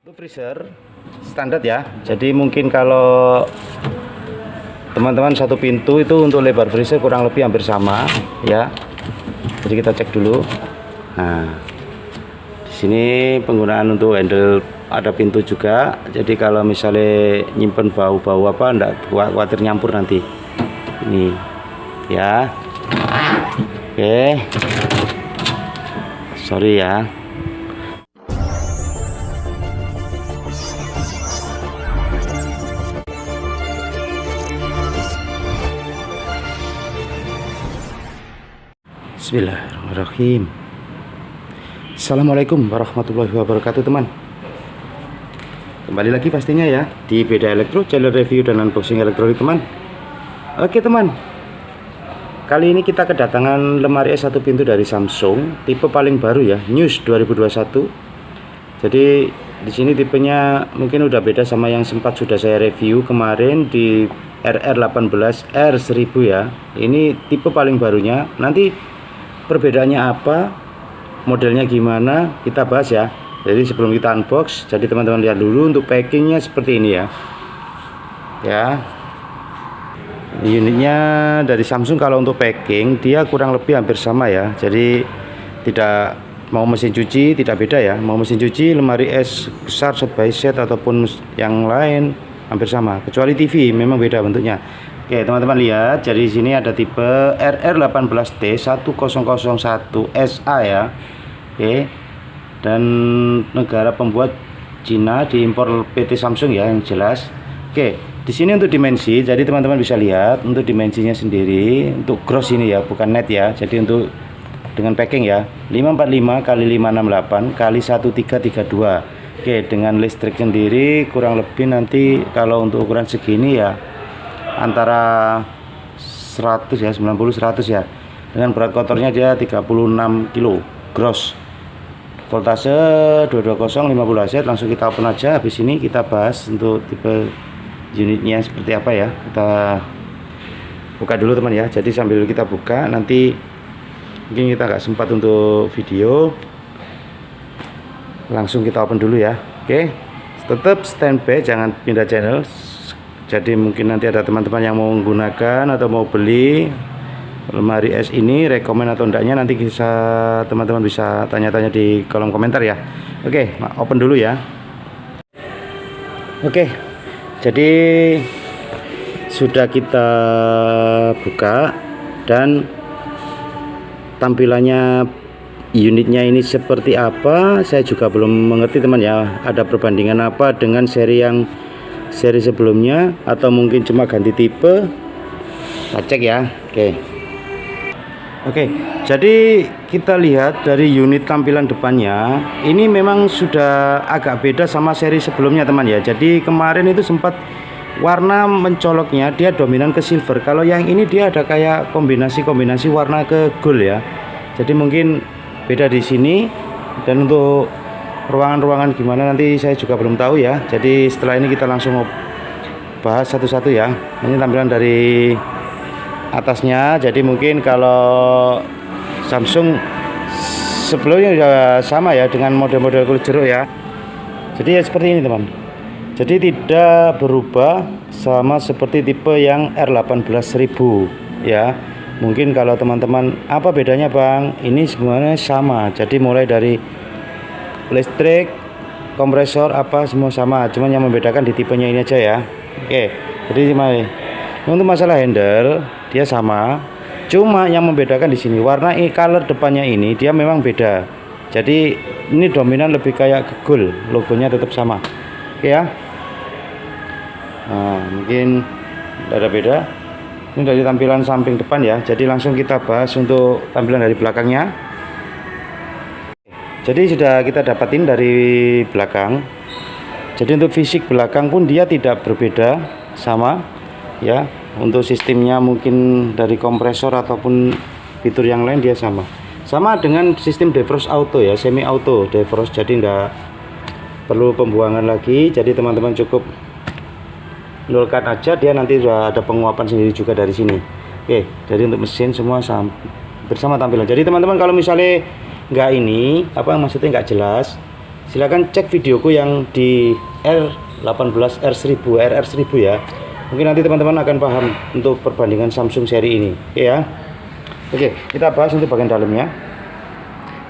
Itu freezer standar ya. Jadi mungkin kalau teman-teman satu pintu itu untuk lebar freezer kurang lebih hampir sama ya. Jadi kita cek dulu. Nah, di sini penggunaan untuk handle ada pintu juga. Jadi kalau misalnya nyimpen bau-bau apa enggak khawatir nyampur nanti. Ini ya. Oke. Sorry ya. Bismillahirrahmanirrahim. Assalamualaikum warahmatullahi wabarakatuh teman. Kembali lagi pastinya ya di Beda Elektro, channel review dan unboxing elektronik teman. Oke teman, kali ini kita kedatangan lemari es satu pintu dari Samsung, tipe paling baru ya, News 2021. Jadi di sini tipenya mungkin udah beda sama yang sempat sudah saya review kemarin di RR18 R1000 ya. Ini tipe paling barunya. Nanti perbedaannya apa, modelnya gimana, kita bahas ya. Jadi sebelum kita unbox, jadi teman-teman lihat dulu untuk packingnya seperti ini ya. Unitnya dari Samsung kalau untuk packing dia kurang lebih hampir sama ya. Jadi tidak mau mesin cuci tidak beda ya. Mau mesin cuci, lemari es besar set by set ataupun yang lain hampir sama. Kecuali TV memang beda bentuknya. Oke teman-teman lihat, jadi di sini ada tipe RR18T1001SA ya. Oke, dan negara pembuat Cina, diimpor PT Samsung ya yang jelas. Oke, di sini untuk dimensi, jadi teman-teman bisa lihat untuk dimensinya sendiri untuk gross ini ya, bukan net ya. Jadi untuk dengan packing ya 545 x 568 x 1332. Oke, dengan listrik sendiri kurang lebih nanti kalau untuk ukuran segini ya antara 100 ya, 90-100 ya. Dengan berat kotornya dia 36 kilo gross. Voltase 220 50 Hz. Langsung kita open aja. Habis ini kita bahas untuk tipe unitnya seperti apa ya. Kita buka dulu teman ya. Jadi sambil kita buka nanti mungkin kita nggak sempat untuk video. Langsung kita open dulu ya. Oke. Tetap standby, jangan pindah channel. Jadi mungkin nanti ada teman-teman yang mau menggunakan atau mau beli lemari es ini, rekomen atau enggaknya nanti teman-teman bisa tanya-tanya di kolom komentar ya. Oke, open dulu ya. Oke, jadi sudah kita buka dan tampilannya unitnya ini seperti apa saya juga belum mengerti teman ya. Ada perbandingan apa dengan seri sebelumnya atau mungkin cuma ganti tipe, kita cek ya. Oke, jadi kita lihat dari unit tampilan depannya ini memang sudah agak beda sama seri sebelumnya teman ya. Jadi kemarin itu sempat warna mencoloknya dia dominan ke silver, kalau yang ini dia ada kayak kombinasi warna ke gold ya. Jadi mungkin beda di sini. Dan untuk ruangan-ruangan gimana nanti saya juga belum tahu ya. Jadi setelah ini kita langsung bahas satu-satu ya. Ini tampilan dari atasnya. Jadi mungkin kalau Samsung sebelumnya sudah sama ya dengan model-model kulit jeruk ya. Jadi ya seperti ini teman. Jadi tidak berubah sama seperti tipe yang R18 1000 ya. Mungkin kalau teman-teman apa bedanya bang, ini semuanya sama. Jadi mulai dari listrik, kompresor apa semua sama, cuman yang membedakan di tipenya ini aja ya. Oke, jadi untuk masalah handle dia sama, cuma yang membedakan di sini warna color depannya ini dia memang beda. Jadi ini dominan lebih kayak ke gold, logonya tetap sama. Oke ya. Nah, mungkin ada beda. Ini dari tampilan samping depan ya. Jadi langsung kita bahas untuk tampilan dari belakangnya. Jadi sudah kita dapatin dari belakang. Jadi untuk fisik belakang pun dia tidak berbeda, sama ya. Untuk sistemnya mungkin dari kompresor ataupun fitur yang lain dia sama. Sama dengan sistem defrost auto ya, semi auto defrost. Jadi enggak perlu pembuangan lagi. Jadi teman-teman cukup nolkan aja, dia nanti sudah ada penguapan sendiri juga dari sini. Oke, jadi untuk mesin semua bersama tampilan. Jadi teman-teman kalau misalnya nggak ini apa maksudnya nggak jelas, Silahkan cek videoku yang di R18 R1000 RR1000 ya. Mungkin nanti teman-teman akan paham untuk perbandingan Samsung seri ini. Oke ya. Oke, kita bahas untuk bagian dalamnya.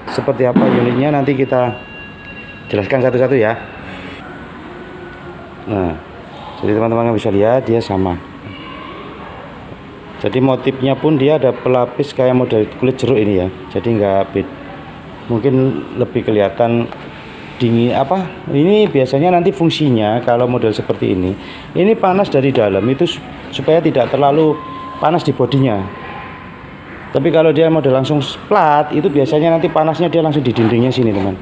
Seperti apa unitnya nanti kita jelaskan satu-satu ya. Nah, jadi teman-teman bisa lihat dia sama. Jadi motifnya pun dia ada pelapis kayak model kulit jeruk ini ya. Jadi mungkin lebih kelihatan dingin apa. Ini biasanya nanti fungsinya kalau model seperti ini panas dari dalam itu supaya tidak terlalu panas di bodinya. Tapi kalau dia model langsung plat itu biasanya nanti panasnya dia langsung di dindingnya sini teman.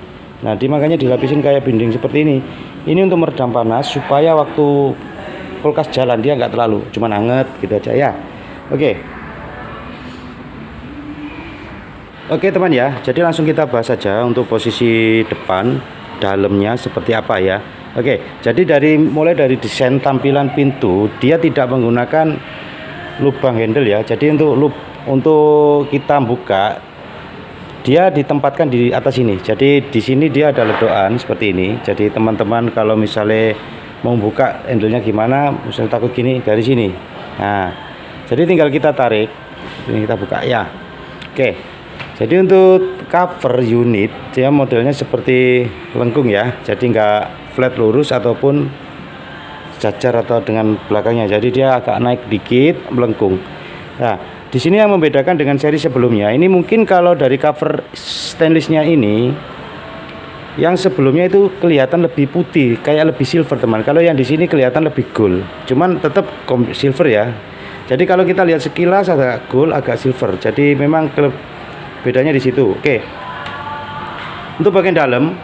Nah makanya dilapisin kayak binding seperti ini. Ini untuk meredam panas supaya waktu kulkas jalan dia nggak terlalu cuman anget gitu aja ya. Oke teman ya, jadi langsung kita bahas saja untuk posisi depan dalamnya seperti apa ya. Oke, jadi mulai dari desain tampilan pintu dia tidak menggunakan lubang handle ya. Jadi untuk kita buka dia ditempatkan di atas ini. Jadi di sini dia ada ledokan seperti ini. Jadi teman-teman kalau misalnya mau buka handlenya gimana, misalnya takut gini dari sini. Nah, jadi tinggal kita tarik, ini kita buka ya. Oke. Jadi untuk cover unit dia modelnya seperti lengkung ya. Jadi nggak flat lurus ataupun jajar atau dengan belakangnya. Jadi dia agak naik dikit melengkung. Nah, di sini yang membedakan dengan seri sebelumnya. Ini mungkin kalau dari cover stainlessnya ini yang sebelumnya itu kelihatan lebih putih, kayak lebih silver teman. Kalau yang di sini kelihatan lebih gold. Cuman tetap silver ya. Jadi kalau kita lihat sekilas agak gold, agak silver. Jadi memang bedanya di situ. Oke. Untuk bagian dalam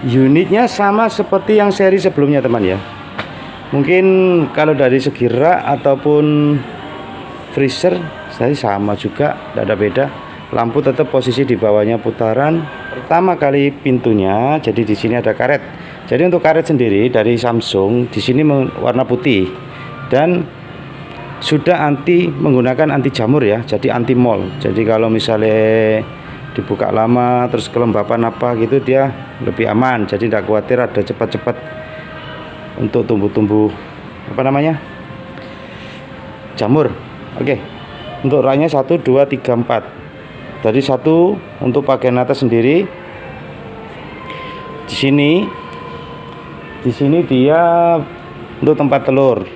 unitnya sama seperti yang seri sebelumnya teman ya. Mungkin kalau dari segi rak ataupun freezer saya sama juga, tidak ada beda. Lampu tetap posisi di bawahnya putaran. Pertama kali pintunya, jadi di sini ada karet. Jadi untuk karet sendiri dari Samsung di sini warna putih dan sudah menggunakan anti jamur ya, jadi anti mold. Jadi kalau misalnya dibuka lama terus kelembapan apa gitu dia lebih aman. Jadi tidak khawatir ada cepat-cepat untuk tumbuh-tumbuh apa namanya jamur. Oke. Untuk raknya 1 2 3 4. Jadi satu untuk bagian atas sendiri. Di sini dia untuk tempat telur.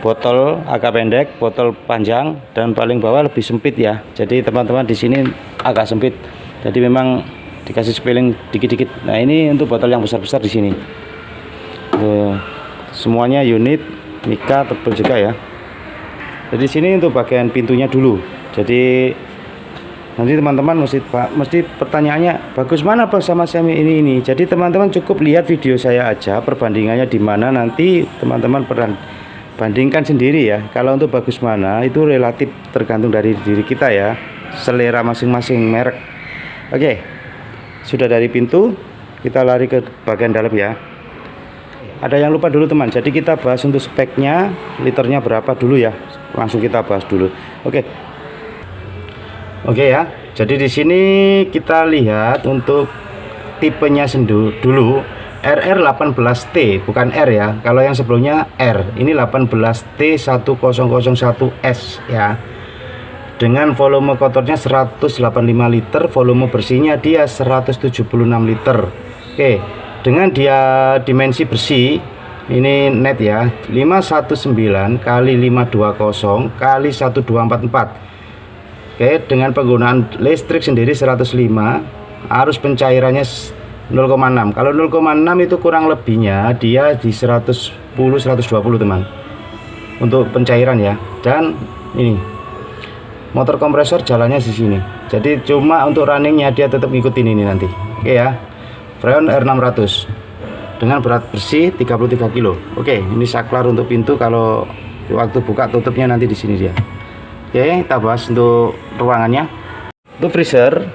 Botol agak pendek, botol panjang, dan paling bawah lebih sempit ya. Jadi teman-teman di sini agak sempit. Jadi memang dikasih spilling dikit-dikit. Nah ini untuk botol yang besar-besar di sini. Semuanya unit Mika tebal juga ya. Jadi sini untuk bagian pintunya dulu. Jadi nanti teman-teman mesti pertanyaannya bagus mana Pak sama semi ini. Jadi teman-teman cukup lihat video saya aja perbandingannya di mana, nanti teman-teman bandingkan sendiri ya. Kalau untuk bagus mana itu relatif tergantung dari diri kita ya, selera masing-masing merek. Oke, sudah dari pintu kita lari ke bagian dalam ya. Ada yang lupa dulu teman, jadi kita bahas untuk speknya, liternya berapa dulu ya. Langsung kita bahas dulu. Oke ya, jadi di sini kita lihat untuk tipenya dulu. RR18T bukan R ya. Kalau yang sebelumnya R, ini 18T1001S ya. Dengan volume kotornya 185 liter, volume bersihnya dia 176 liter. Oke, dengan dia dimensi bersih ini net ya, 519 kali 520 kali 1244. Oke, dengan penggunaan listrik sendiri 105, arus pencairannya 0,6. Kalau 0,6 itu kurang lebihnya dia di 110 120 teman untuk pencairan ya. Dan ini motor kompresor jalannya di sini. Jadi cuma untuk runningnya dia tetap ngikutin ini nanti. Oke ya. Freon R600 dengan berat bersih 33 kilo. Oke, ini saklar untuk pintu, kalau waktu buka tutupnya nanti di sini dia. Oke, kita bahas untuk ruangannya. Untuk freezer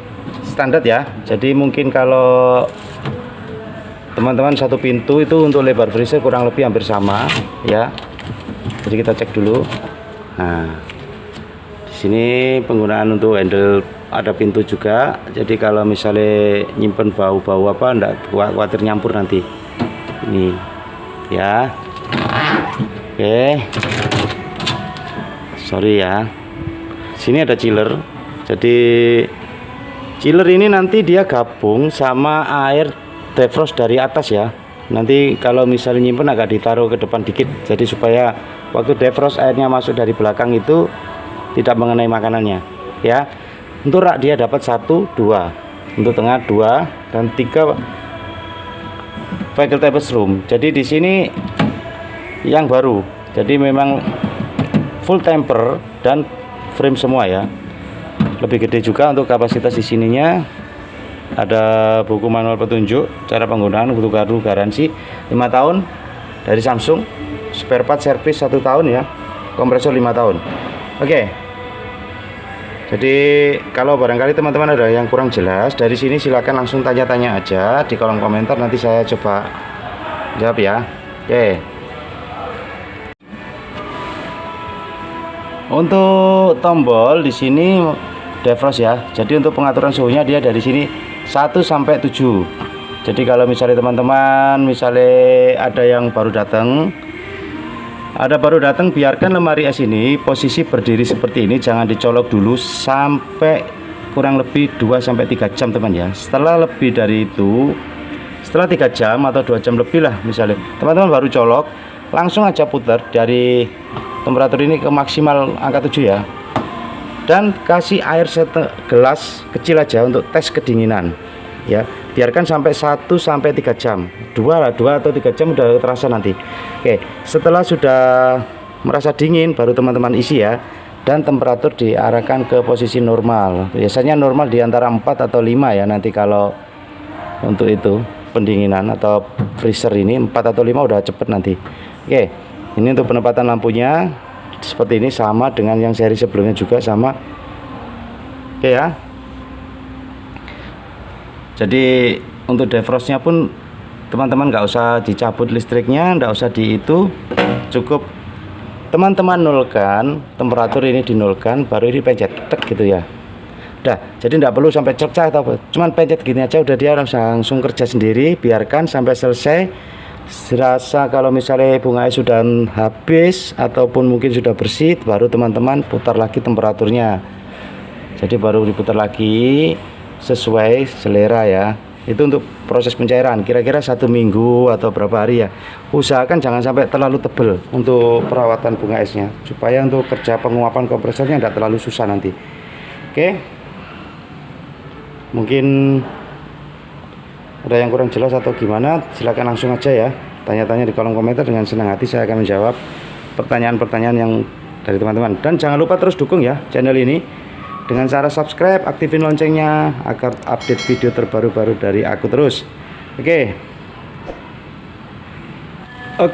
standar ya. Jadi mungkin kalau teman-teman satu pintu itu untuk lebar freezer kurang lebih hampir sama ya. Jadi kita cek dulu. Nah, di sini penggunaan untuk handle ada pintu juga, jadi kalau misalnya nyimpen bau-bau apa enggak khawatir nyampur nanti. Ini ya. Oke, sorry ya, sini ada chiller. Jadi chiller ini nanti dia gabung sama air defrost dari atas ya. Nanti kalau misalnya nyimpen agak ditaruh ke depan dikit, jadi supaya waktu defrost airnya masuk dari belakang itu tidak mengenai makanannya ya. Untuk rak dia dapat 1, 2, untuk tengah 2 dan 3 vehicle tables room. Jadi di sini yang baru, jadi memang full temper dan frame semua ya. Lebih gede juga untuk kapasitas di sininya. Ada buku manual petunjuk cara penggunaan, butuh kartu garansi 5 tahun dari Samsung, spare part service 1 tahun ya, kompresor 5 tahun. Oke. Jadi kalau barangkali teman-teman ada yang kurang jelas dari sini, silakan langsung tanya-tanya aja di kolom komentar, nanti saya coba jawab ya. Oke. Untuk tombol di sini defrost ya. Jadi untuk pengaturan suhunya dia dari sini 1 sampai 7. Jadi kalau misalnya teman-teman ada yang baru datang, biarkan lemari es ini posisi berdiri seperti ini, jangan dicolok dulu sampai kurang lebih 2 sampai 3 jam teman ya. Setelah lebih dari itu, setelah 3 jam atau 2 jam lebih lah misalnya, teman-teman baru colok, langsung aja putar dari temperatur ini ke maksimal angka 7 ya. Dan kasih air gelas kecil aja untuk tes kedinginan ya. Biarkan sampai 1 sampai 3 jam. 2 atau 3 jam udah terasa nanti. Oke, setelah sudah merasa dingin baru teman-teman isi ya. Dan temperatur diarahkan ke posisi normal. Biasanya normal di antara 4 atau 5 ya. Nanti kalau untuk itu pendinginan atau freezer ini 4 atau 5 udah cepet nanti. Oke, ini untuk penempatan lampunya seperti ini, sama dengan yang seri sebelumnya juga sama. Oke ya. Jadi untuk defrostnya pun teman-teman nggak usah dicabut listriknya, nggak usah itu, cukup teman-teman nolkan, temperatur ini dinolkan, baru ini pencet tek gitu ya. Udah, jadi nggak perlu sampai cercah atau apa, cuman pencet gini aja udah dia langsung kerja sendiri. Biarkan sampai selesai. Serasa kalau misalnya bunga es sudah habis ataupun mungkin sudah bersih, baru teman-teman putar lagi temperaturnya. Jadi baru diputar lagi sesuai selera ya. Itu untuk proses pencairan kira-kira 1 minggu atau berapa hari ya. Usahakan jangan sampai terlalu tebal untuk perawatan bunga esnya, supaya untuk kerja penguapan kompresornya tidak terlalu susah nanti. Oke, mungkin ada yang kurang jelas atau gimana, silahkan langsung aja ya, tanya-tanya di kolom komentar. Dengan senang hati saya akan menjawab pertanyaan-pertanyaan yang dari teman-teman. Dan jangan lupa terus dukung ya channel ini dengan cara subscribe, aktifin loncengnya agar update video terbaru-baru dari aku terus. Oke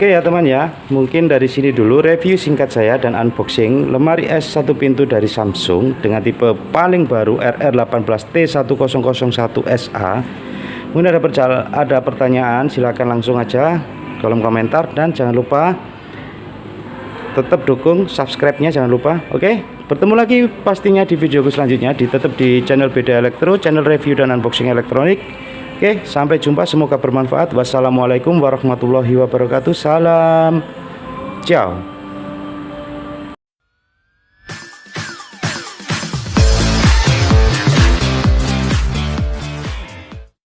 ya teman ya, mungkin dari sini dulu review singkat saya dan unboxing lemari es 1 pintu dari Samsung dengan tipe paling baru RR18T1001SA. Mungkin ada pertanyaan, silakan langsung aja kolom komentar, dan jangan lupa tetap dukung, subscribe-nya jangan lupa. Oke, bertemu lagi pastinya di videoku selanjutnya, tetap di channel Beda Elektro, channel review dan unboxing elektronik. Oke, sampai jumpa, semoga bermanfaat. Wassalamualaikum warahmatullahi wabarakatuh. Salam, ciao.